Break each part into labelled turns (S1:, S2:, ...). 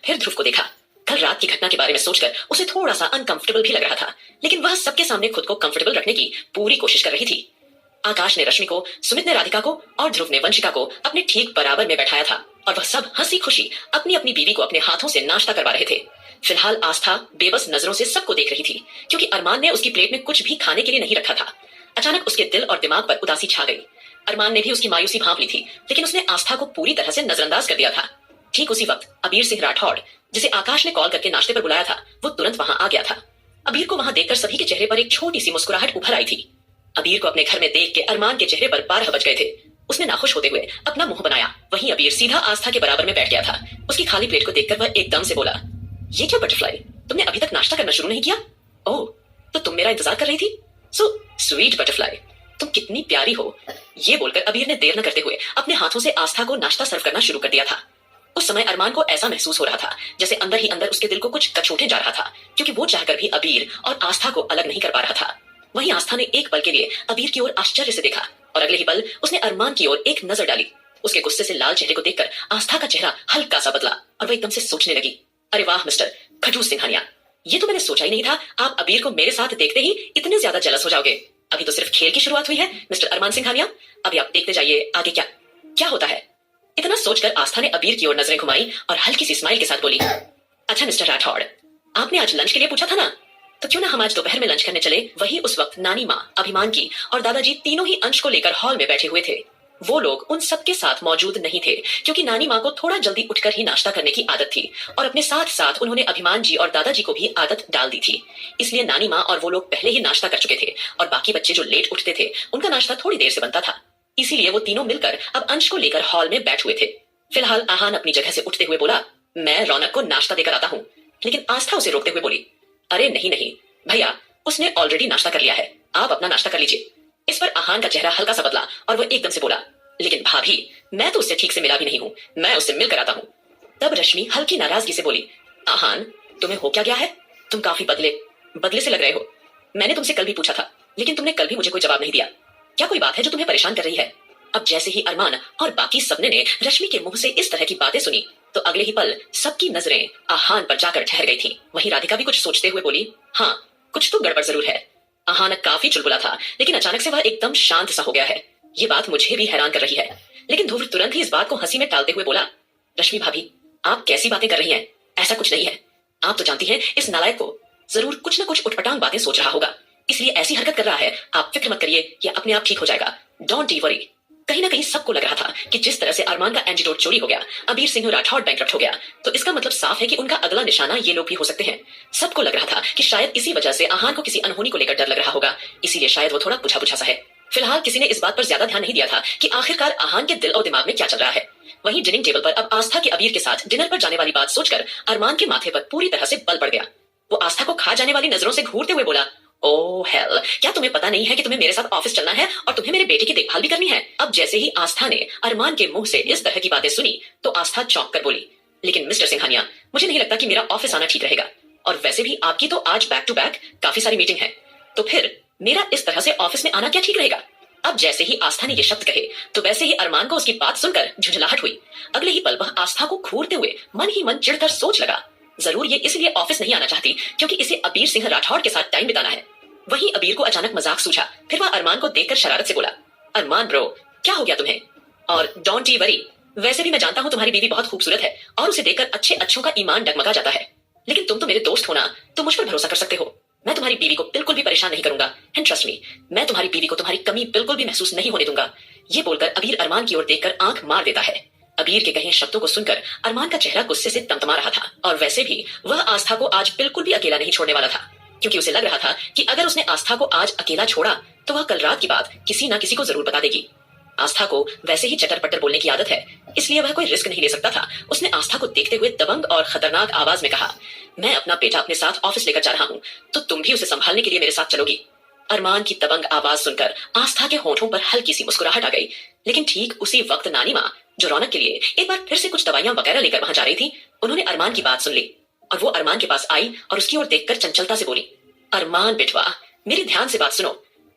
S1: फिर ध्रुव को देखा। कल रात की घटना के बारे में सोचकर उसे थोड़ा सा अनकंफर्टेबल भी लग रहा था, लेकिन वह सबके सामने खुद को कंफर्टेबल रखने की पूरी कोशिश कर रही थी। आकाश ने रश्मि को, सुमित ने राधिका को और ध्रुव ने वंशिका को अपने ठीक बराबर में बैठाया था और वह सब हंसी खुशी अपनी अपनी बीवी को अपने हाथों से नाश्ता करवा रहे थे। फिलहाल आस्था बेबस नजरों से सबको देख रही थी, क्योंकि अरमान ने उसकी प्लेट में कुछ भी खाने के लिए नहीं रखा था। अचानक उसके दिल और दिमाग पर उदासी छा गई। अरमान ने भी उसकी मायूसी भांप ली थी, लेकिन उसने आस्था को पूरी तरह से नजरअंदाज कर दिया था। ठीक उसी वक्त अबीर सिंह राठौड़, जिसे आकाश ने कॉल करके नाश्ते पर बुलाया था, वो तुरंत वहां आ गया था। अबीर को वहां देखकर सभी के चेहरे पर एक छोटी सी मुस्कुराहट उभर आई थी। अबीर को अपने घर में देख के अरमान के चेहरे पर 12 बज गए थे। उसने नाखुश होते हुए अपना मुंह बनाया। वहीं अबीर सीधा आस्था के बराबर में बैठ गया था। उसकी खाली प्लेट को देखकर वह एकदम से बोला, ये क्या बटरफ्लाई, तुमने अभी तक नाश्ता करना शुरू नहीं किया? ओह, तो तुम मेरा इंतजार कर रही थी? सो स्वीट बटरफ्लाई, तुम कितनी प्यारी हो। ये बोलकर अबीर ने देर न करते हुए अपने हाथों से आस्था को नाश्ता सर्व करना शुरू कर दिया था। उस समय अरमान को ऐसा महसूस हो रहा था जैसे अंदर ही अंदर उसके दिल को कुछ कछोटे जा रहा था, क्योंकि वो चाहकर भी अबीर और आस्था को अलग नहीं कर पा रहा था। वहीं आस्था ने एक पल के लिए अबीर की ओर आश्चर्य से देखा और अगले ही पल उसने अरमान की ओर एक नजर डाली। उसके गुस्से से लाल चेहरे को देखकर आस्था का चेहरा हल्का सा बदला और वह एकदम से सोचने लगी, अरे वाह मिस्टर खड़ूस सिंघानिया, ये तो मैंने सोचा ही नहीं था आप अबीर को मेरे साथ देखते ही इतने ज्यादा जलस हो जाओगे। अभी तो सिर्फ खेल की शुरुआत हुई है मिस्टर अरमान सिंघानिया, अभी आप देखते जाइए आगे क्या क्या होता है। इतना सोचकर आस्था ने अबीर की ओर नजरें घुमाई और हल्की सी स्माइल के साथ बोली, अच्छा मिस्टर राठौड़, आपने आज लंच के लिए पूछा था ना, तो क्यों ना हम आज दोपहर में लंच करने चले। वही उस वक्त नानी माँ, अभिमान की और दादाजी तीनों ही अंश को लेकर हॉल में बैठे हुए थे। वो लोग उन सबके साथ मौजूद नहीं थे, क्योंकि नानी माँ को थोड़ा जल्दी उठकर ही नाश्ता करने की आदत थी और अपने साथ साथ उन्होंने अभिमान जी और दादाजी को भी आदत डाल दी थी। इसलिए नानी माँ और वो लोग पहले ही नाश्ता कर चुके थे और बाकी बच्चे जो लेट उठते थे उनका नाश्ता थोड़ी देर से बनता था। इसीलिए वो तीनों मिलकर अब अंश को लेकर हॉल में बैठ हुए थे। फिलहाल आहान अपनी जगह से उठते हुए बोला, मैं रौनक को नाश्ता देकर आता हूँ। लेकिन आस्था उसे रोकते हुए बोली, अरे नहीं नहीं भैया, उसने ऑलरेडी नाश्ता कर लिया है, आप अपना नाश्ता कर लीजिए। इस पर आहान का चेहरा हल्का सा बदला और वह एकदम से बोला, लेकिन भाभी, मैं तो उससे ठीक से मिला भी नहीं हूँ, मैं उससे मिलकर आता हूँ। तब रश्मि हल्की नाराजगी से बोली, आहान तुम्हें हो क्या गया है, तुम काफी बदले से लग रहे हो। मैंने तुमसे कल भी पूछा था, लेकिन तुमने कल भी मुझे कोई जवाब नहीं दिया। क्या कोई बात है जो तुम्हें परेशान कर रही है? अब जैसे ही अरमान और बाकी सबने ने रश्मि के मुंह से इस तरह की बातें सुनी, तो अगले ही पल सबकी नजरें आहान पर जाकर ठहर गई थी। वहीं राधिका भी कुछ सोचते हुए बोली, हाँ कुछ तो गड़बड़ जरूर है। आहान काफी चुलबुला था, लेकिन अचानक से वह एकदम शांत सा हो गया है। ये बात मुझे भी हैरान कर रही है। लेकिन ध्रुव तुरंत ही इस बात को हंसी में टालते हुए बोला, रश्मि भाभी, आप कैसी बातें कर रही हैं? ऐसा कुछ नहीं है। आप तो जानती हैं इस नालायक को जरूर कुछ ना कुछ उटपटांग बातें सोच रहा होगा, इसलिए ऐसी हरकत कर रहा है। आप फिक्र मत करिए, ये अपने आप ठीक हो जाएगा। Don't worry. कहीं ना कहीं सबको लग रहा था कि जिस तरह से अरमान का एंटीडोट चोरी हो गया, अबीर सिंह राठौड़ बैंकरप्ट हो गया, तो इसका मतलब साफ है कि उनका अगला निशाना ये लोग भी हो सकते हैं। सबको लग रहा था कि शायद इसी वजह से आहान को किसी अनहोनी को लेकर डर लग रहा होगा, इसीलिए शायद वो थोड़ा बुझा सा है। फिलहाल किसी ने इस बात पर ज्यादा ध्यान नहीं दिया था कि आखिरकार आहान के दिल और दिमाग में क्या चल रहा है। वहीं डिनिंग टेबल पर अब आस्था के अबीर के साथ डिनर पर जाने वाली बात सोचकर अरमान के माथे पर पूरी तरह से बल पड़ गया। वो आस्था को खा जाने वाली नजरों से घूरते हुए बोला, ओह हेल, क्या तुम्हें पता नहीं है कि तुम्हें मेरे साथ ऑफिस चलना है और तुम्हें मेरे बेटे की देखभाल भी करनी है? अब जैसे ही आस्था ने अरमान के मुंह से इस तरह की बातें सुनी, तो आस्था चौंक कर बोली, लेकिन मिस्टर सिंघानिया, मुझे नहीं लगता कि मेरा ऑफिस आना ठीक रहेगा, और वैसे भी आपकी तो आज बैक टू बैक काफी सारी मीटिंग है, तो फिर मेरा इस तरह से ऑफिस में आना क्या ठीक रहेगा? अब जैसे ही आस्था ने ये शब्द कहे, तो वैसे ही अरमान को उसकी बात सुनकर झुंझलाहट हुई। अगले ही पल वह आस्था को घूरते हुए मन ही मन चिढ़कर सोच लगा, जरूर ये इसलिए ऑफिस नहीं आना चाहती क्योंकि इसे अबीर सिंह राठौड़ के साथ टाइम बिताना है। वहीं अबीर को अचानक मजाक सूझा, फिर वह अरमान को देखकर शरारत से बोला, अरमान ब्रो, क्या हो गया तुम्हें? और डोंट वरी, वैसे भी मैं जानता हूं तुम्हारी बीवी बहुत खूबसूरत है और उसे देखकर अच्छे अच्छों का ईमान डगमगा जाता है, लेकिन तुम तो मेरे दोस्त हो ना, तो मुझ पर भरोसा कर सकते हो। मैं तुम्हारी बीवी को बिल्कुल भी परेशान नहीं करूंगा, एंड ट्रस्ट मी, मैं तुम्हारी बीवी को तुम्हारी कमी बिल्कुल भी महसूस नहीं होने दूंगा। ये बोलकर अबीर अरमान की ओर देखकर आंख मार देता है। अबीर के कहे शब्दों को सुनकर अरमान का चेहरा गुस्से से तमतमा रहा था, और वैसे भी वह आस्था को आज बिल्कुल भी अकेला नहीं छोड़ने वाला था, क्योंकि उसे लग रहा था कि अगर उसने आस्था को आज अकेला छोड़ा तो वह कल रात की बात किसी ना किसी को जरूर बता देगी। आस्था को वैसे ही चटर पटर बोलने की आदत है, इसलिए वह कोई रिस्क नहीं ले सकता था। उसने आस्था को देखते हुए दबंग और खतरनाक आवाज में कहा, मैं अपना बेटा अपने साथ ऑफिस लेकर जा रहा हूँ, तो तुम भी उसे संभालने के लिए मेरे साथ चलोगी? अरमान की दबंग आवाज सुनकर आस्था के होठों पर हल्की सी मुस्कुराहट आ गई, लेकिन ठीक उसी वक्त नानी माँ, जो रौनक के लिए एक बार फिर से कुछ दवाइयां वगैरह लेकर वहां जा रही थी, उन्होंने अरमान की बात सुन ली और वो अरमान के पास आई और उसकी ओर देखकर चंचलता से बोली, अरमान बेटवा, मेरी ध्यान से बात सुनो।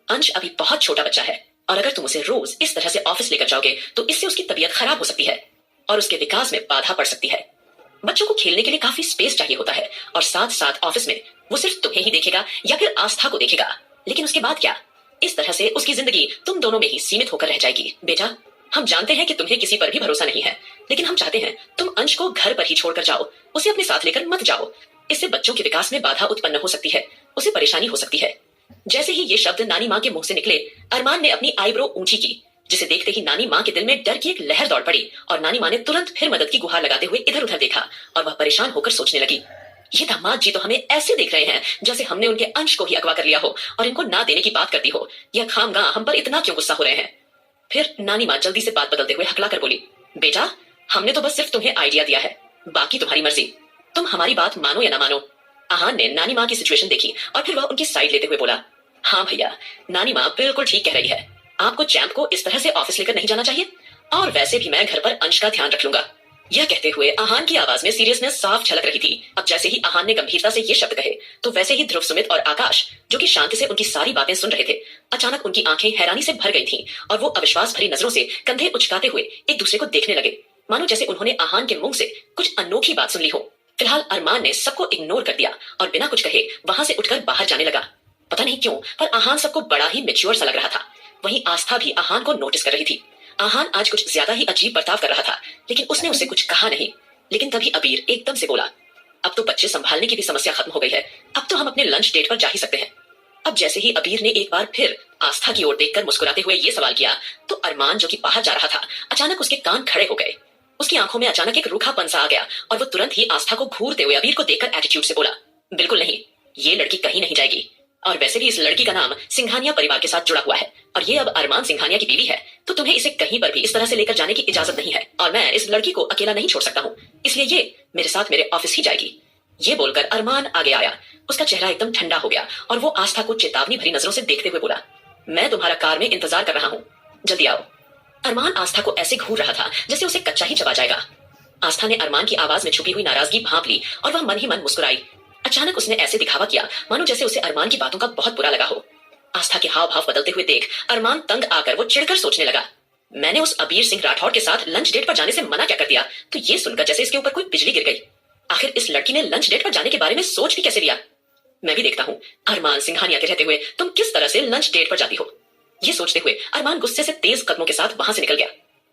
S1: अंश अभी बहुत छोटा बच्चा है, और अगर तुम उसे रोज इस तरह से ऑफिस लेकर जाओगे तो इससे उसकी तबीयत खराब हो सकती है और उसके विकास में बाधा पड़ सकती है। बच्चों को खेलने के लिए काफी स्पेस चाहिए होता है और साथ साथ ऑफिस में वो सिर्फ तुम्हें ही देखेगा या फिर आस्था को देखेगा, लेकिन उसके बाद क्या? इस तरह से उसकी जिंदगी तुम दोनों में ही सीमित होकर रह जाएगी। बेटा, हम जानते हैं कि तुम्हें किसी पर भी भरोसा नहीं है, लेकिन हम चाहते हैं तुम अंश को घर पर ही छोड़कर जाओ, उसे अपने साथ लेकर मत जाओ। इससे बच्चों के विकास में बाधा उत्पन्न हो सकती है, उसे परेशानी हो सकती है। जैसे ही ये शब्द नानी माँ के मुंह से निकले, अरमान ने अपनी आईब्रो ऊंची की, जिसे देखते ही नानी माँ के दिल में डर की एक लहर दौड़ पड़ी और नानी माँ ने तुरंत फिर मदद की गुहार लगाते हुए इधर उधर देखा और वह परेशान होकर सोचने लगी, ये दामाद जी तो हमें ऐसे देख रहे हैं जैसे हमने उनके अंश को ही अगवा कर लिया हो और इनको ना देने की बात करती हो। यह खामगाह हम पर इतना क्यों गुस्सा हो रहे हैं? फिर नानी माँ जल्दी से बात बदलते हुए हकला कर बोली, बेटा, हमने तो बस सिर्फ तुम्हें आइडिया दिया है, बाकी तुम्हारी मर्जी, तुम हमारी बात मानो या ना मानो। आहान ने नानी माँ की सिचुएशन देखी और फिर वह उनकी साइड लेते हुए बोला, हाँ भैया, नानी माँ बिल्कुल ठीक कह रही है, आपको चैंप को इस तरह से ऑफिस लेकर नहीं जाना चाहिए और वैसे भी मैं घर पर अंश का ध्यान रख लूंगा। यह कहते हुए आहान की आवाज में सीरियसनेस साफ झलक रही थी। अब जैसे ही आहान ने गंभीरता से ये शब्द कहे तो वैसे ही ध्रुव, सुमित और आकाश, जो कि शांति से उनकी सारी बातें सुन रहे थे, अचानक उनकी आंखें हैरानी से भर गई थीं और वो अविश्वास भरी नजरों से कंधे उचकाते हुए एक दूसरे को देखने लगे, मानो जैसे उन्होंने आहान के मुंह से कुछ अनोखी बात सुन ली हो। फिलहाल अरमान ने सबको इग्नोर कर दिया और बिना कुछ कहे वहां से उठकर बाहर जाने लगा। पता नहीं क्यों, पर आहान सबको बड़ा ही मेच्योर सा लग रहा था। वहीं आस्था भी आहान को नोटिस कर रही थी। आहान आज कुछ ज्यादा ही अजीब बर्ताव कर रहा था, लेकिन उसने उसे कुछ कहा नहीं। लेकिन तभी अबीर एकदम से बोला, अब तो बच्चे संभालने की भी समस्या खत्म हो गई है, अब तो हम अपने लंच डेट पर जा ही सकते हैं। अब जैसे ही अबीर ने एक बार फिर आस्था की ओर देखकर मुस्कुराते हुए ये सवाल किया तो अरमान, जो कि बाहर जा रहा था, अचानक उसके कान खड़े हो गए। उसकी आंखों में अचानक एक रूखापन सा आ गया और वो तुरंत ही आस्था को घूरते हुए अबीर को देखकर एटीट्यूड से बोला, बिल्कुल नहीं, ये लड़की कहीं नहीं जाएगी, और वैसे भी इस लड़की का नाम सिंघानिया परिवार के साथ जुड़ा हुआ है और ये अब अरमान सिंघानिया की बीवी है, तो तुम्हें इसे कहीं पर भी इस तरह से लेकर जाने की इजाजत नहीं है और मैं इस लड़की को अकेला नहीं छोड़ सकता हूँ, इसलिए ये मेरे साथ मेरे ऑफिस ही जाएगी। ये बोलकर अरमान आगे आया। उसका चेहरा एकदम ठंडा हो गया और वो आस्था को चेतावनी भरी नजरों से देखते हुए बोला, मैं तुम्हारा कार में इंतजार कर रहा हूँ, जल्दी आओ। अरमान आस्था को ऐसे घूर रहा था जैसे उसे कच्चा ही चबा जाएगा। आस्था ने अरमान की आवाज में छुपी हुई नाराजगी भांप ली और वह मन ही मन मुस्कुराई। अचानक उसने ऐसे दिखावा किया मानो जैसे उसे अरमान की बातों का बहुत बुरा लगा हो। आस्था के हाव भाव बदलते हुए देख अरमान तंग आकर वो चिढ़कर सोचने लगा, मैंने उस अबीर सिंह राठौर के साथ लंच डेट पर जाने से मना क्या कर दिया, तो ये सुनकर जैसे इसके ऊपर कोई बिजली गिर गई। आखिर इस लड़की ने लंच डेट पर जाने के बारे में सोच भी कैसे लिया? मैं भी देखता हूँ अरमान सिंघानिया के रहते हुए तुम किस तरह से लंच डेट पर जाती हो। ये सोचते हुए अरमान गुस्से से तेज कदमों के साथ वहां से निकल गया।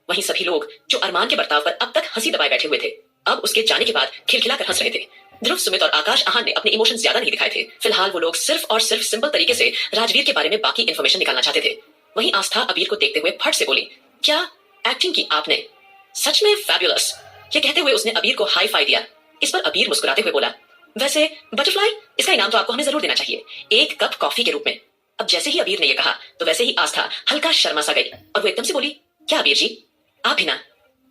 S1: वहीं सभी लोग जो अरमान के बर्ताव पर अब तक हंसी दबाए बैठे हुए थे, अब उसके जाने के बाद खिलखिलाकर हंस रहे थे। ध्रुव, सुमित और आकाश आहान ने अपने इमोशन ज्यादा नहीं दिखाए थे। फिलहाल वो लोग सिर्फ और सिर्फ सिंपल तरीके से राजवीर के बारे में बाकी इन्फॉर्मेशन निकालना चाहते थे। वहीं आस्था अबीर को देखते हुए फट से बोली, क्या एक्टिंग की आपने, सच में फैबुलस। ये कहते हुए उसने अबीर को हाई फाई दिया। इस पर अबीर मुस्कुराते हुए बोला, वैसे बटरफ्लाई, इसका इनाम तो आपको हमें जरूर देना चाहिए, एक कप कॉफी के रूप में। अब जैसे ही अबीर ने यह कहा तो वैसे ही आस्था हल्का शर्मा सा गई और वो एकदम से बोली, क्या अबीर जी, आप भी ना।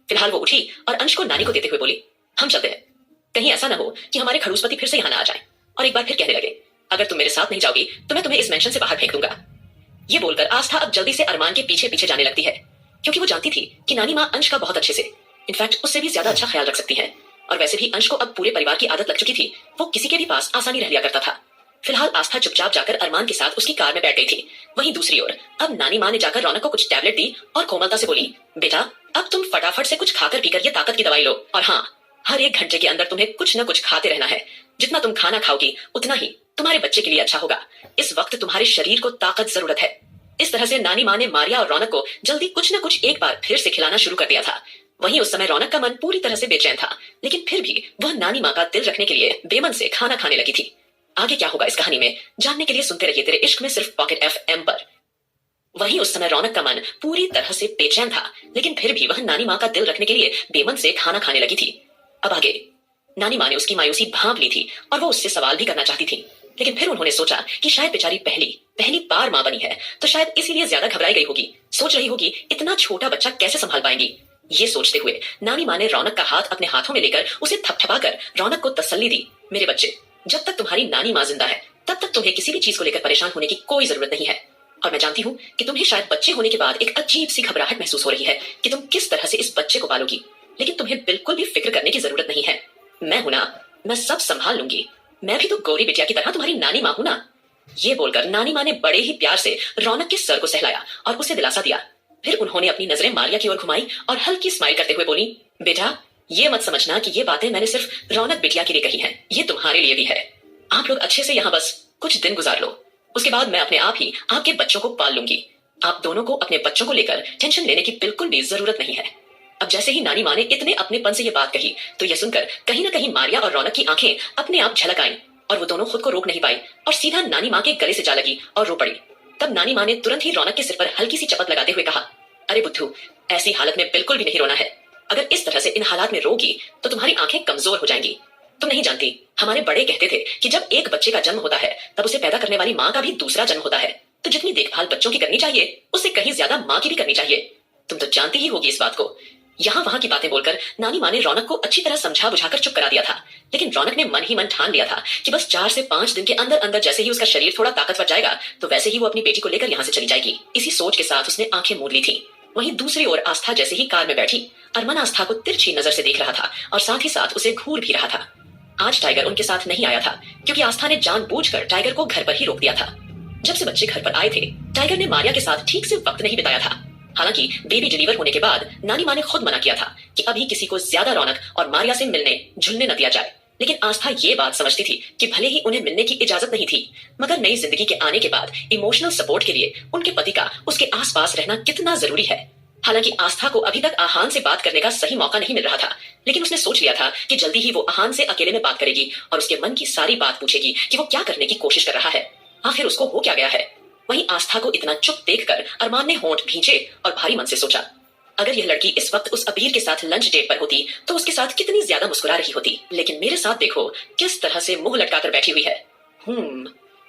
S1: फिलहाल वो उठी और अंश को नानी को देते हुए बोली, हम चलते हैं, कहीं ऐसा ना हो कि हमारे खड़ूसपति फिर से यहाँ ना आ जाए। और एक बार फिर कहने लगे, अगर तुम मेरे साथ नहीं जाओगी तो मैं तुम्हें इस मेंशन से बाहर फेंक दूंगा। ये बोलकर आस्था अब जल्दी से अरमान के पीछे पीछे जाने लगती है, क्योंकि वो जानती थी कि नानी माँ अंश का बहुत अच्छे से, इनफैक्ट उससे भी ज्यादा अच्छा ख्याल रख सकती है। और वैसे भी अंश को अब पूरे परिवार की आदत लग चुकी थी, वो किसी के भी पास आसानी रह लिया करता था। फिलहाल आस्था चुपचाप जाकर अरमान के साथ उसकी कार में बैठ गई थी। वहीं दूसरी ओर अब नानी माँ ने जाकर रौनक को कुछ टैबलेट दी और कोमलता से बोली, बेटा, अब तुम फटाफट से कुछ खाकर पीकर ये ताकत की दवाई लो, और हाँ, हर एक घंटे के अंदर तुम्हें कुछ न कुछ खाते रहना है। जितना तुम खाना खाओगी उतना ही तुम्हारे बच्चे के लिए अच्छा होगा। इस वक्त तुम्हारे शरीर को ताकत जरूरत है। इस तरह से नानी माँ ने मारिया और रौनक को जल्दी कुछ न कुछ एक बार फिर से खिलाना शुरू कर दिया था। वहीं उस समय रौनक का मन पूरी तरह से बेचैन था, लेकिन फिर भी वह नानी माँ का दिल रखने के लिए बेमन से खाना खाने लगी थी। आगे क्या होगा इस कहानी में जानने के लिए सुनते रहिए तेरे इश्क में सिर्फ पॉकेट FM पर। वहीं उस समय रौनक का मन पूरी तरह से बेचैन था, लेकिन फिर भी वह नानी माँ का दिल रखने के लिए बेमन से खाना खाने लगी थी। अब आगे नानी माँ ने उसकी मायूसी भांप ली थी और वो उससे सवाल भी करना चाहती थी, लेकिन फिर उन्होंने सोचा कि शायद बेचारी पहली बार माँ बनी है, तो शायद इसीलिए ज्यादा घबराई गई होगी, सोच रही होगी इतना छोटा बच्चा कैसे संभाल पाएंगी। ये सोचते हुए नानी माँ ने रौनक का हाथ अपने हाथों में लेकर उसे थपथपाकर रौनक को तसल्ली दी, मेरे बच्चे, जब तक तुम्हारी नानी माँ जिंदा है तब तक तुम्हें किसी भी चीज को लेकर परेशान होने की कोई जरूरत नहीं है। और मैं जानती हूँ कि तुम्हें शायद बच्चे होने के बाद एक अजीब सी घबराहट महसूस हो रही है कि तुम किस तरह से इस बच्चे को पालोगी, लेकिन तुम्हें बिल्कुल भी फिक्र करने की जरूरत नहीं है। मैं हूं ना, मैं सब संभाल लूंगी, मैं भी तो गौरी बिटिया की तरह तुम्हारी नानी माँ हूं ना। ये बोलकर नानी माँ ने बड़े ही प्यार से रौनक के सर को सहलाया और उसे दिलासा दिया। फिर उन्होंने अपनी नजरें मारिया की ओर घुमाई और हल्की स्माइल करते हुए बोली, बेटा, ये मत समझना कि ये बातें मैंने सिर्फ रौनक बिटिया के लिए कही हैं, ये तुम्हारे लिए भी है। आप लोग अच्छे से यहाँ बस कुछ दिन गुजार लो, उसके बाद मैं अपने आप ही आपके बच्चों को पाल लूंगी। आप दोनों को अपने बच्चों को लेकर टेंशन लेने की बिल्कुल भी जरूरत नहीं है। अब जैसे ही नानी माँ ने इतने अपनेपन से ये बात कही तो यह सुनकर कहीं ना कहीं मारिया और रौनक की आंखें अपने आप झलक आईं और वो दोनों खुद को रोक नहीं पाई और सीधा नानी माँ के गले से जा लगी और रो पड़ी। तब नानी माँ ने तुरंत ही रौनक के सिर पर हल्की सी चपत लगाते हुए कहा, अरे बुद्धू, ऐसी हालत में बिल्कुल भी नहीं रोना है। अगर इस तरह से इन हालात में रोगी तो तुम्हारी आंखें कमजोर हो जाएंगी। तुम नहीं जानती, हमारे बड़े कहते थे कि जब एक बच्चे का जन्म होता है तब उसे पैदा करने वाली माँ का भी दूसरा जन्म होता है। तो जितनी देखभाल बच्चों की करनी चाहिए उससे कहीं ज्यादा माँ की भी करनी चाहिए। तुम तो जानती ही होगी इस बात को। यहाँ वहां की बातें बोलकर नानी माँ ने रौनक को अच्छी तरह समझा बुझाकर चुप करा दिया था, लेकिन रौनक ने मन ही मन ठान लिया था कि बस 4 से 5 दिन के अंदर अंदर जैसे ही उसका शरीर थोड़ा ताकतवर जाएगा तो वैसे ही वो अपनी बेटी को लेकर यहाँ से चली जाएगी। इसी सोच के साथ उसने आंखें मूंद ली थी। वहीं दूसरी ओर आस्था जैसे ही कार में बैठी, अरमान आस्था को तिरछी नजर से देख रहा था और साथ ही साथ उसे घूर भी रहा था। आज टाइगर उनके साथ नहीं आया था क्योंकि आस्था ने जानबूझकर टाइगर को घर पर ही रोक दिया था। जब से बच्चे घर पर आए थे टाइगर ने मारिया के साथ ठीक से वक्त नहीं बिताया था। हालांकि बेबी डिलीवर होने के बाद नानी माँ ने खुद मना किया था कि अभी किसी को ज्यादा रौनक और मारिया से मिलने झुलने न दिया जाए, लेकिन आस्था ये बात समझती थी कि भले ही उन्हें मिलने की इजाजत नहीं थी, मगर नई जिंदगी के आने के बाद इमोशनल सपोर्ट के लिए उनके पति का उसके आसपास रहना कितना जरूरी है। हालांकि आस्था को अभी तक आहान से बात करने का सही मौका नहीं मिल रहा था, लेकिन उसने सोच लिया था कि जल्दी ही वो आहान से अकेले में बात करेगी और उसके मन की सारी बात पूछेगी कि वो क्या करने की कोशिश कर रहा है, आखिर उसको हो क्या गया है। वहीं आस्था को इतना चुप देखकर अरमान ने होंठ भींचे और भारी मन से सोचा, अगर यह लड़की इस वक्त उस अबीर के साथ लंच डेट पर होती तो उसके साथ कितनी ज्यादा मुस्कुरा रही होती, लेकिन मेरे साथ देखो किस तरह से मुंह लटकाकर बैठी हुई है।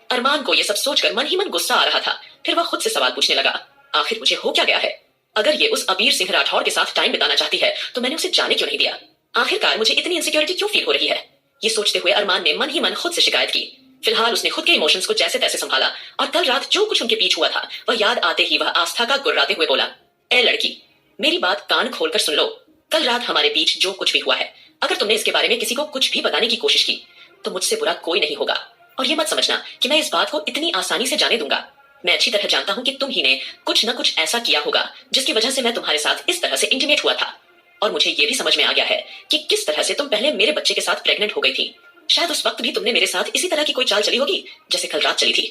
S1: अरमान को यह सब सोचकर मन ही मन गुस्सा आ रहा था। फिर वह खुद से सवाल पूछने लगा, आखिर मुझे हो क्या गया है? अगर ये उस अबीर सिंह राठौर के साथ टाइम बिताना चाहती है तो मैंने उसे जाने क्यों नहीं दिया? आखिरकार मुझे इतनी इनसिक्योरिटी क्यों फील हो रही है? ये सोचते हुए अरमान ने मन ही मन खुद से शिकायत की। फिलहाल उसने खुद के इमोशंस को जैसे तैसे संभाला और कल रात जो कुछ उनके बीच हुआ था वह याद आते ही वह आस्था का गुर्राते हुए बोला, ए लड़की, मेरी बात कान खोलकर सुन लो। कल रात हमारे बीच जो कुछ भी हुआ है, अगर तुमने इसके बारे में किसी को कुछ भी बताने की कोशिश की तो मुझसे बुरा कोई नहीं होगा। और ये मत समझना कि मैं इस बात को इतनी आसानी से जाने दूंगा। मैं अच्छी तरह जानता हूं कि तुम ही ने कुछ न कुछ ऐसा किया होगा जिसकी वजह से मैं तुम्हारे साथ इस तरह से इंटीमेट हुआ था। और मुझे ये भी समझ में आ गया है कि किस तरह से तुम पहले मेरे बच्चे के साथ प्रेग्नेंट हो गई थी। शायद उस वक्त भी तुमने मेरे साथ इसी तरह की कोई चाल चली होगी जैसे कल रात चली थी।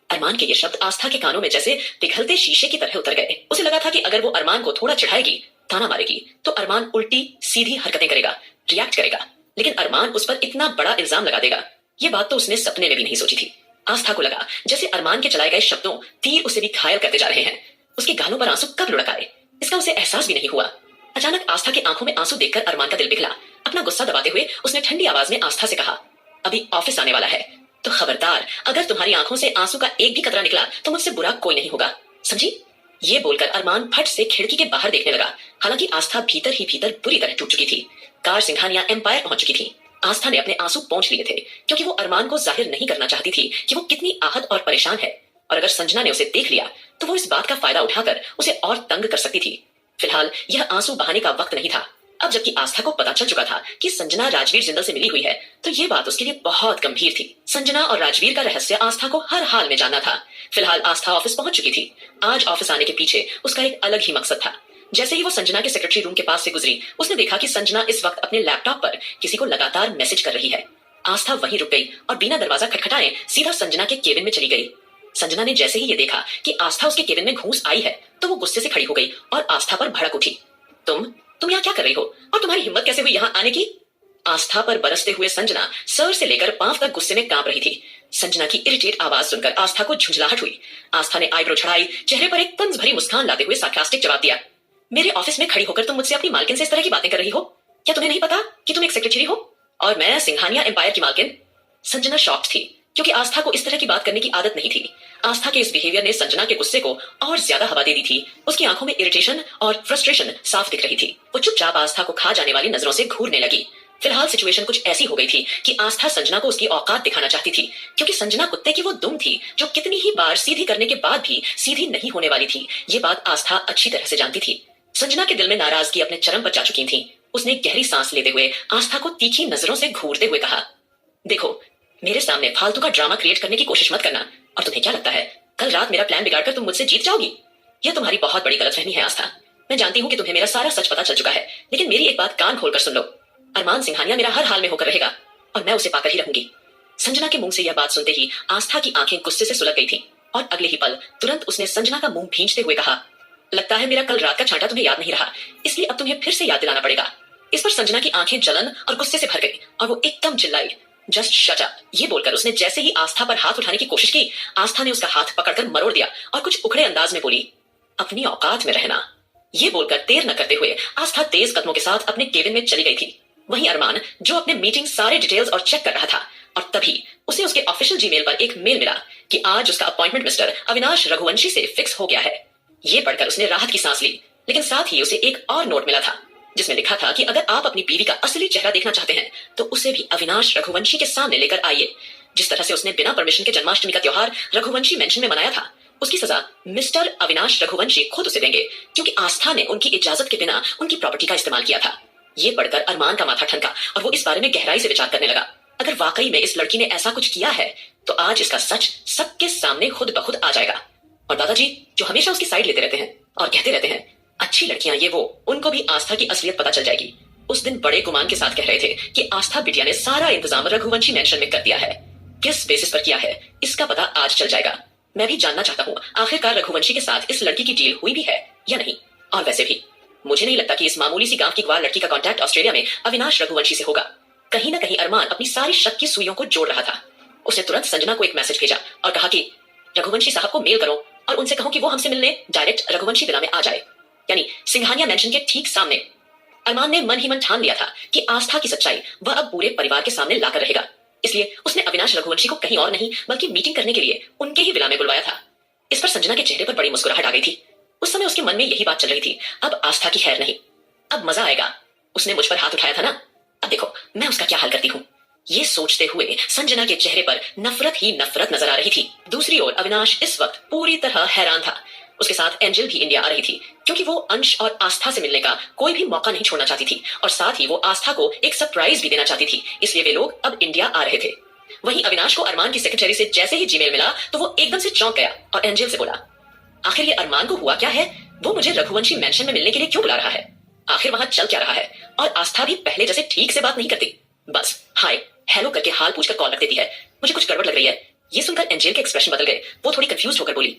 S1: अरमान के ये शब्द आस्था के कानों में जैसे पिघलते शीशे की तरह उतर गए। उसे लगा था कि अगर वो अरमान को थोड़ा चिढ़ाएगी, ताना मारेगी तो अरमान उल्टी सीधी हरकतें करेगा, रिएक्ट करेगा, लेकिन अरमान उस पर इतना बड़ा इल्जाम लगा देगा, ये बात तो उसने सपने में भी नहीं सोची थी। आस्था को लगा जैसे अरमान के चलाए गए शब्दों तीर उसे भी घायल करते जा रहे हैं। उसके गालों पर आंसू कब लुढ़क आए इसका उसे एहसास भी नहीं हुआ। अचानक आस्था की आंखों में आंसू देखकर अरमान का दिल पिघला। अपना गुस्सा दबाते हुए उसने ठंडी आवाज में आस्था से कहा, अभी ऑफिस आने वाला है तो खबरदार, अगर तुम्हारी आंखों से आंसू का एक भी कतरा निकला तो मुझसे बुरा कोई नहीं होगा, समझी? ये बोलकर अरमान फट से खिड़की के बाहर देखने लगा। हालांकि आस्था भीतर ही भीतर बुरी तरह टूट चुकी थी। कार सिंघानिया एम्पायर पहुंच चुकी थी। आस्था ने अपने आंसू पोंछ लिए थे क्योंकि वो अरमान को जाहिर नहीं करना चाहती थी कि वो कितनी आहत और परेशान है, और अगर संजना ने उसे देख लिया तो वो इस बात का फायदा उठाकर उसे और तंग कर सकती थी। फिलहाल यह आंसू बहाने का वक्त नहीं था। अब जबकि आस्था को पता चल चुका था कि संजना राजवीर जिंदल से मिली हुई है तो ये बात उसके लिए बहुत गंभीर थी। संजना और राजवीर का रहस्य आस्था को हर हाल में जानना था। फिलहाल आस्था ऑफिस पहुंच चुकी थी। आज ऑफिस आने के पीछे उसका एक अलग ही मकसद था। जैसे ही वो संजना के सेक्रेटरी रूम के पास से गुजरी उसने देखा कि संजना इस वक्त अपने लैपटॉप पर किसी को लगातार मैसेज कर रही है। आस्था वहीं रुक गई और बिना दरवाजा खटखटाए सीधा संजना के केबिन में चली गई। संजना ने जैसे ही ये देखा कि आस्था उसके केबिन में घुस आई है तो वो गुस्से से खड़ी हो गई और आस्था पर भड़क उठी। तुम यहाँ क्या कर रही हो और तुम्हारी हिम्मत कैसे हुई यहाँ आने की? आस्था पर बरसते हुए संजना सर से लेकर पांव तक गुस्से में कांप रही थी। संजना की इरिटेट आवाज सुनकर आस्था को झुंझलाहट हुई। आस्था ने आईब्रो चढ़ाई, चेहरे पर एक तंज भरी मुस्कान लाते हुए सार्कास्टिक जवाब दिया, मेरे ऑफिस में खड़ी होकर तुम मुझसे अपनी मालकिन से इस तरह की बातें कर रही हो? क्या तुम्हें नहीं पता कि तुम एक सेक्रेटरी हो और मैं सिंघानिया एम्पायर की मालकिन? संजना शॉक्ड थी क्योंकि आस्था को इस तरह की बात करने की आदत नहीं थी। आस्था के इस बिहेवियर ने संजना के गुस्से को और ज्यादा हवा दे दी थी। उसकी आंखों में इरिटेशन और फ्रस्ट्रेशन साफ दिख रही थी। वो चुपचाप आस्था को खा जाने वाली नजरों से घूरने लगी। फिलहाल सिचुएशन कुछ ऐसी हो गई थी कि आस्था संजना को उसकी औकात दिखाना चाहती थी, क्योंकि संजना कुत्ते की वो दुम थी जो कितनी ही बार सीधी करने के बाद भी सीधी नहीं होने वाली थी। ये बात आस्था अच्छी तरह से जानती थी। संजना के दिल में नाराजगी अपने चरम पर जा चुकी थी। उसने गहरी सांस लेते हुए आस्था को तीखी नजरों से घूरते हुए कहा, देखो, मेरे सामने फालतू का ड्रामा क्रिएट करने की कोशिश मत करना। और तुम्हें क्या लगता है कल रात मेरा प्लान बिगाड़कर तुम मुझसे जीत जाओगी? यह तुम्हारी बहुत बड़ी गलतफहमी है आस्था। मैं जानती हूँ कि तुम्हें मेरा सारा सच पता चल चुका है, लेकिन मेरी एक बात कान खोलकर सुन लो। अरमान सिंघानिया मेरा हर हाल में होकर रहेगा और मैं उसे पाकर ही रहूंगी। संजना के मुंह से यह बात सुनते ही आस्था की आंखें गुस्से से सुलग गई थीं और अगले ही पल तुरंत उसने संजना का मुंह भींचते हुए कहा, लगता है मेरा कल रात का छांटा तुम्हें याद नहीं रहा, इसलिए अब तुम्हें फिर से याद दिलाना पड़ेगा। इस पर संजना की आंखें जलन और गुस्से से भर गई और वो एकदम चिल्लाई, जस्ट शट अप। ये बोलकर उसने जैसे ही आस्था पर हाथ उठाने की कोशिश की, आस्था ने उसका हाथ पकड़कर मरोड़ दिया और कुछ उखड़े अंदाज में बोली, अपनी औकात में रहना। ये बोलकर देर न करते हुए आस्था तेज कदमों के साथ अपने केबिन में चली गई थी। वहीं अरमान, जो अपने मीटिंग सारे डिटेल्स और चेक कर रहा था, और तभी उसे उसके ऑफिशियल जीमेल पर एक मेल मिला कि आज उसका अपॉइंटमेंट मिस्टर अविनाश रघुवंशी से फिक्स हो गया है। ये पढ़कर उसने राहत की सांस ली, लेकिन साथ ही उसे एक और नोट मिला था जिसमें लिखा था कि अगर आप अपनी बीवी का असली चेहरा देखना चाहते हैं तो उसे भी अविनाश रघुवंशी के सामने लेकर आइए। जिस तरह से उसने बिना परमिशन के जन्माष्टमी का त्योहार रघुवंशी मेंशन में मनाया था, उसकी सजा मिस्टर अविनाश रघुवंशी खुद उसे देंगे, क्योंकि आस्था ने उनकी इजाजत के बिना उनकी प्रॉपर्टी का इस्तेमाल किया था। ये पढ़कर अरमान का माथा ठनका और वो इस बारे में गहराई से विचार करने लगा। अगर वाकई में इस लड़की ने ऐसा कुछ किया है तो आज इसका सच सबके सामने खुद ब खुद आ जाएगा। और दादाजी, जो हमेशा उसकी साइड लेते रहते हैं और कहते रहते हैं अच्छी लड़कियां ये वो, उनको भी आस्था की असलियत पता चल जाएगी, उस दिन बड़े गुमान के साथ कह रहे थे कि आस्था बिटिया ने सारा इंतजाम रघुवंशी मेंशन में कर दिया है। किस बेसिस पर किया है इसका पता आज चल जाएगा। मैं भी जानना चाहता हूँ आखिरकार रघुवंशी के साथ इस लड़की की डील हुई भी है या नहीं। और वैसे भी मुझे नहीं लगता कि इस मामूली सी गांव की गवार लड़की का कॉन्टैक्ट ऑस्ट्रेलिया में अविनाश रघुवंशी से होगा। कहीं ना कहीं अरमान अपनी सारी शक की सुइयों को जोड़ रहा था। उसने तुरंत संजना को एक मैसेज भेजा और कहा कि रघुवंशी साहब को मेल करो और उनसे कहो कि वो हमसे मिलने डायरेक्ट रघुवंशी विला में आ जाए, यानी सिंघानिया मेंशन के ठीक सामने। अरमान ने मन ही मन ठान लिया था कि आस्था की सच्चाई वह अब पूरे परिवार के सामने लाकर रहेगा, इसलिए उसने अविनाश रघुवंशी को कहीं और नहीं बल्कि मीटिंग करने के लिए उनके ही विला में बुलवाया था। इस पर संजना के चेहरे पर बड़ी मुस्कुराहट आ गई थी। उस समय उसके मन में यही बात चल रही थी, अब आस्था की खैर नहीं, अब मजा आएगा। उसने मुझ पर हाथ उठाया था ना, अब देखो मैं उसका क्या हाल करती हूँ। ये सोचते हुए संजना के चेहरे पर नफरत ही नफरत नजर आ रही थी। दूसरी ओर अविनाश इस वक्त पूरी तरह हैरान था। उसके साथ एंजल भी इंडिया आ रही थी, क्योंकि वो अंश और आस्था से मिलने का कोई भी मौका नहीं छोड़ना चाहती थी और साथ ही वो आस्था को एक सरप्राइज भी देना चाहती थी, इसलिए वे लोग अब इंडिया आ रहे थे। वहीं अविनाश को अरमान की सेक्रेटरी से जैसे ही जीमेल मिला तो वो एकदम से चौंक गया और एंजल से बोला, आखिर ये अरमान को हुआ क्या है? वो मुझे रघुवंशी मेंशन में मिलने के लिए क्यों बुला रहा है? आखिर वहां चल क्या रहा है? और आस्था भी पहले जैसे ठीक से बात नहीं करती, बस हाय हेलो करके हाल पूछकर कॉल रख देती है। मुझे कुछ गड़बड़ लग रही है। ये सुनकर एंजल के एक्सप्रेशन बदल गए। वो थोड़ी कंफ्यूज होकर बोली,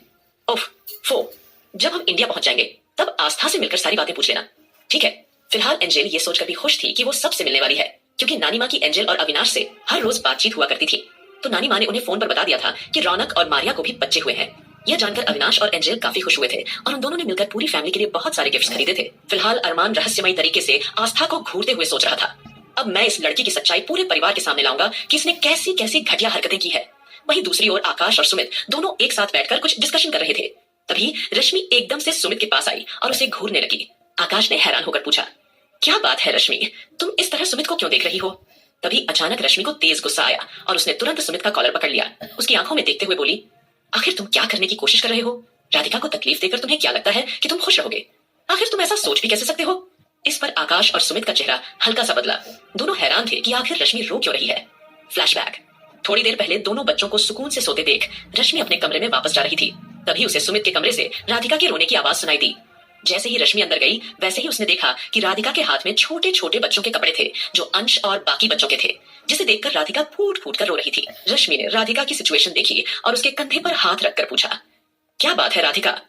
S1: ओफ फो, जब हम इंडिया पहुंच जाएंगे तब आस्था से मिलकर सारी बातें पूछ लेना, ठीक है? फिलहाल एंजल ये सोचकर भी खुश थी कि वो सबसे मिलने वाली है, क्योंकि नानी माँ की एंजल और अविनाश से हर रोज बातचीत हुआ करती थी। तो नानी माँ ने उन्हें फोन पर बता दिया था कि रौनक और मारिया को भी बच्चे हुए हैं। यह जानकर अविनाश और एंजल काफी खुश हुए थे और उन दोनों ने मिलकर पूरी फैमिली के लिए बहुत सारे गिफ्ट्स खरीदे थे। फिलहाल अरमान रहस्यमयी तरीके से आस्था को घूरते हुए सोच रहा था, अब मैं इस लड़की की सच्चाई पूरे परिवार के सामने लाऊंगा कि इसने कैसी कैसी घटिया हरकतें की है। वहीं दूसरी ओर आकाश और सुमित दोनों एक साथ बैठकर कुछ डिस्कशन कर रहे थे। तभी रश्मि एकदम से सुमित के पास आई और उसे घूरने लगी। आकाश ने हैरान होकर पूछा, क्या बात है रश्मि, तुम इस तरह सुमित को क्यों देख रही हो? तभी अचानक रश्मि को तेज गुस्सा आया और उसने तुरंत सुमित का कॉलर पकड़ लिया। उसकी आंखों में देखते हुए बोली, आखिर तुम क्या करने की कोशिश कर रहे हो? राधिका को तकलीफ देकर तुम्हें क्या लगता है कि तुम खुश रहोगे? आखिर तुम ऐसा सोच भी कैसे सकते हो? इस पर आकाश और सुमित का चेहरा हल्का सा बदला। दोनों हैरान थे कि आखिर रश्मि रो क्यों रही है। फ्लैशबैक, थोड़ी देर पहले दोनों बच्चों को सुकून से सोते देख रश्मि अपने कमरे में वापस जा रही थी। तभी उसे सुमित के कमरे से राधिका के रोने की आवाज सुनाई दी। जैसे ही रश्मि अंदर गई वैसे ही उसने देखा कि राधिका के हाथ में छोटे छोटे बच्चों के कपड़े थे जो अंश और बाकी बच्चों के थे, जिसे देखकर राधिका फूट फूट कर रो रही थी। रश्मि ने राधिका की सिचुएशन देखी और उसके कंधे पर हाथ रखकर पूछा, क्या बात है राधिका,